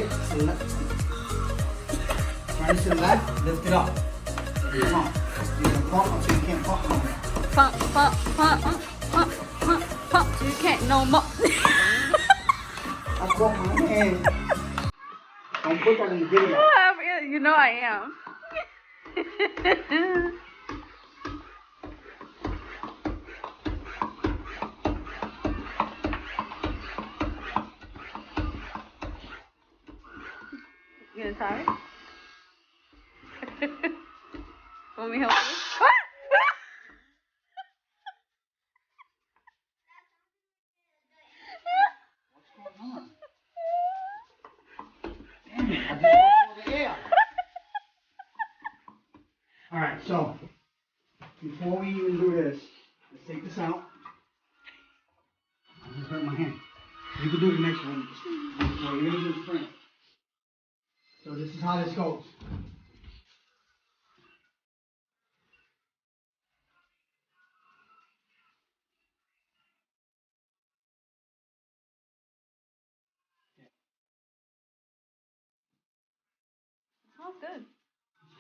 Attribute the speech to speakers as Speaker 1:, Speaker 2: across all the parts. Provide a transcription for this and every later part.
Speaker 1: right to left. Turn to the left, lift it up. You're gonna pump until you can't pump no more.
Speaker 2: Pump, pump, pump, pump, pump, pump, till you can't no more.
Speaker 1: I caught my hand. Don't put that in the video.
Speaker 2: You know I am. You getting tired? Want me to help you?
Speaker 1: What's going on? Damn it, I just walked over the air. Alright, so, before we even do this, let's take this out. I just hurt my hand. You can do the next one. Well, you're going to do the sprint. So this is how this goes.
Speaker 2: Smells good.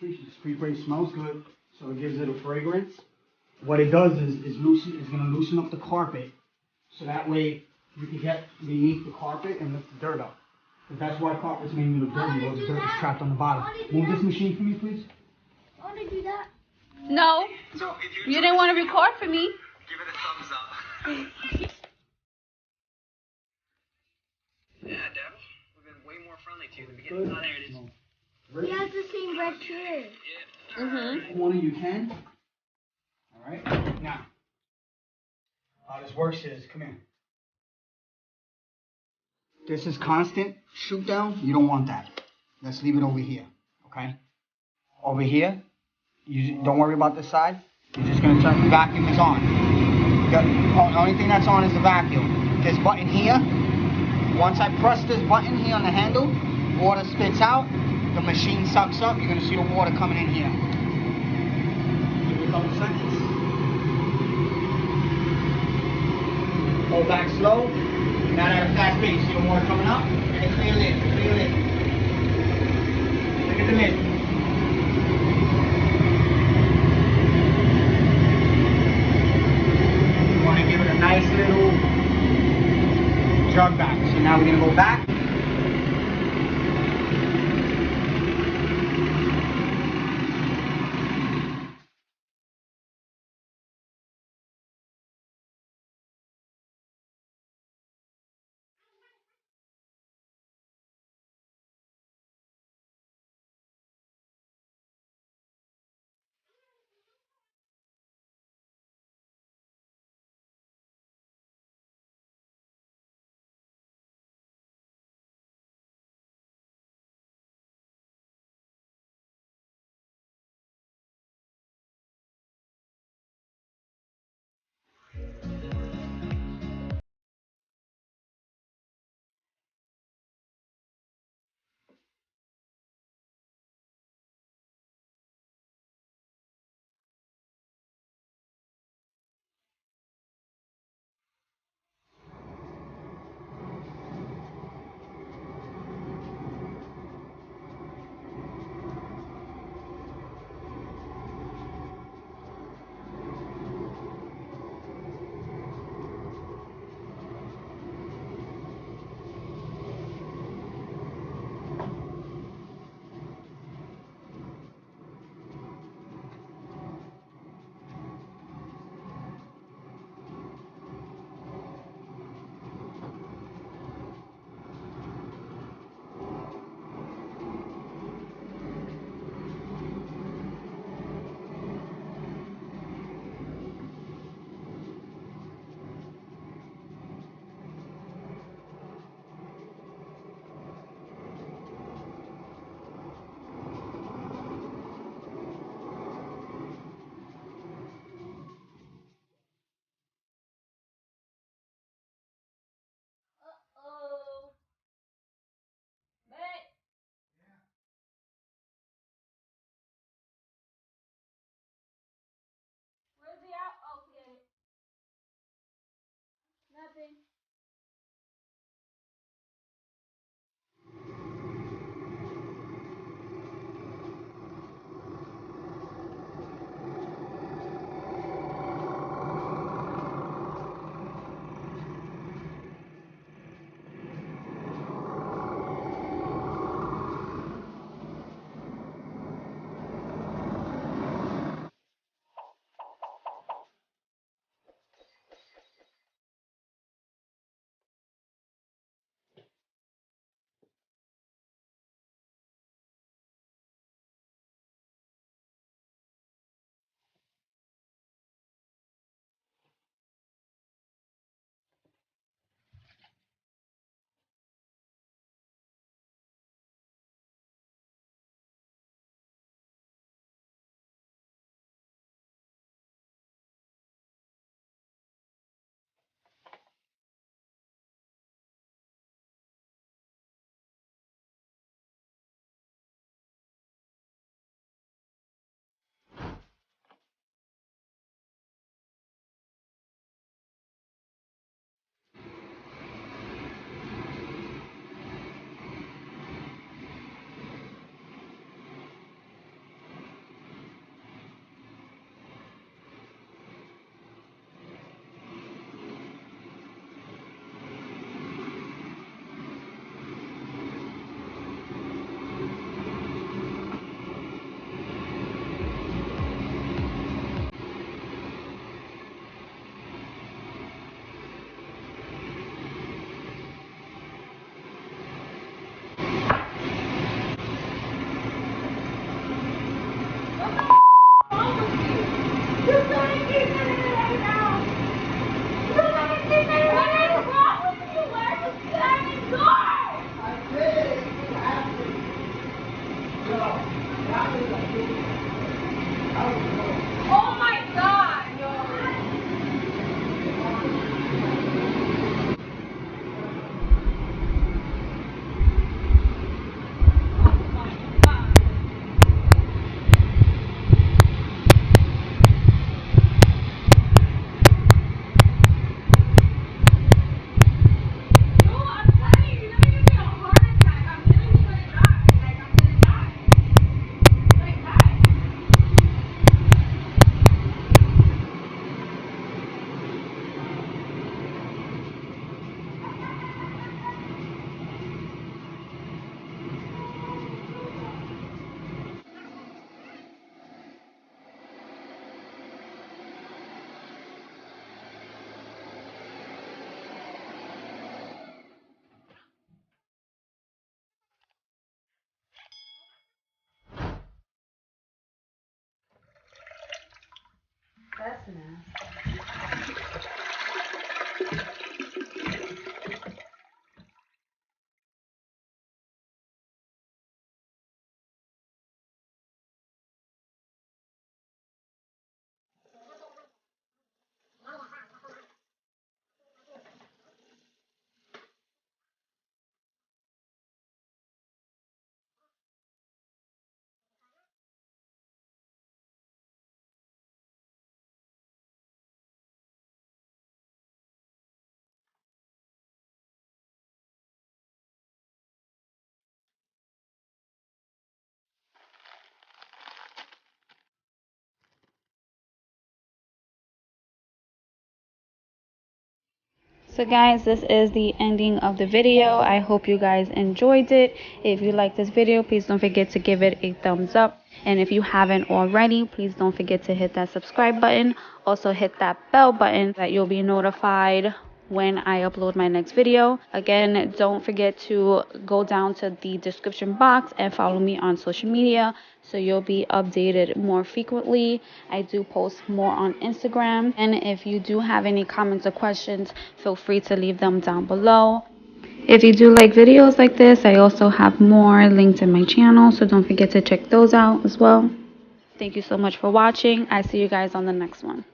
Speaker 1: This pre-spray smells good, so it gives it a fragrance. What it does is going to loosen up the carpet, so that way you can get beneath the carpet and lift the dirt up. Because that's why carpet's made me look dirty, because the dirt is trapped on the bottom. Move this machine for me, please.
Speaker 3: I want to do that.
Speaker 2: No, you didn't want to record for me.
Speaker 4: Give it a thumbs up. Yeah, Dad. We've been way more friendly to you in the beginning. Oh, there it is.
Speaker 3: He has the same red chair.
Speaker 2: Mm-hmm.
Speaker 1: One of you can. Alright, now, how this works is, come here. This is constant shoot down, you don't want that. Let's leave it over here, okay? Over here, you don't worry about this side. You're just gonna turn, the vacuum is on. The only thing that's on is the vacuum. This button here, once I press this button here on the handle, water spits out, the machine sucks up, you're gonna see the water coming in here. Give it a couple seconds. Hold back slow. Now at a fast pace, see the water coming up? And clear lid, clear lid. Look at the lid. You want to give it a nice little jug back. So now we're going to go back.
Speaker 3: Uh-oh. Babe. Where's the out? Oh, forget it. Nothing.
Speaker 2: Oh my god, yo. That's nasty. So guys, this is the ending of the video. I hope you guys enjoyed it. If you like this video, please don't forget to give it a thumbs up. And if you haven't already, please don't forget to hit that subscribe button. Also hit that bell button that you'll be notified when I upload my next video. Again, don't forget to go down to the description box and follow me on social media so you'll be updated more frequently. I do post more on Instagram, and if you do have any comments or questions, feel free to leave them down below. If you do like videos like this, I also have more linked in my channel, so don't forget to check those out as well. Thank you so much for watching. I see you guys on the next one.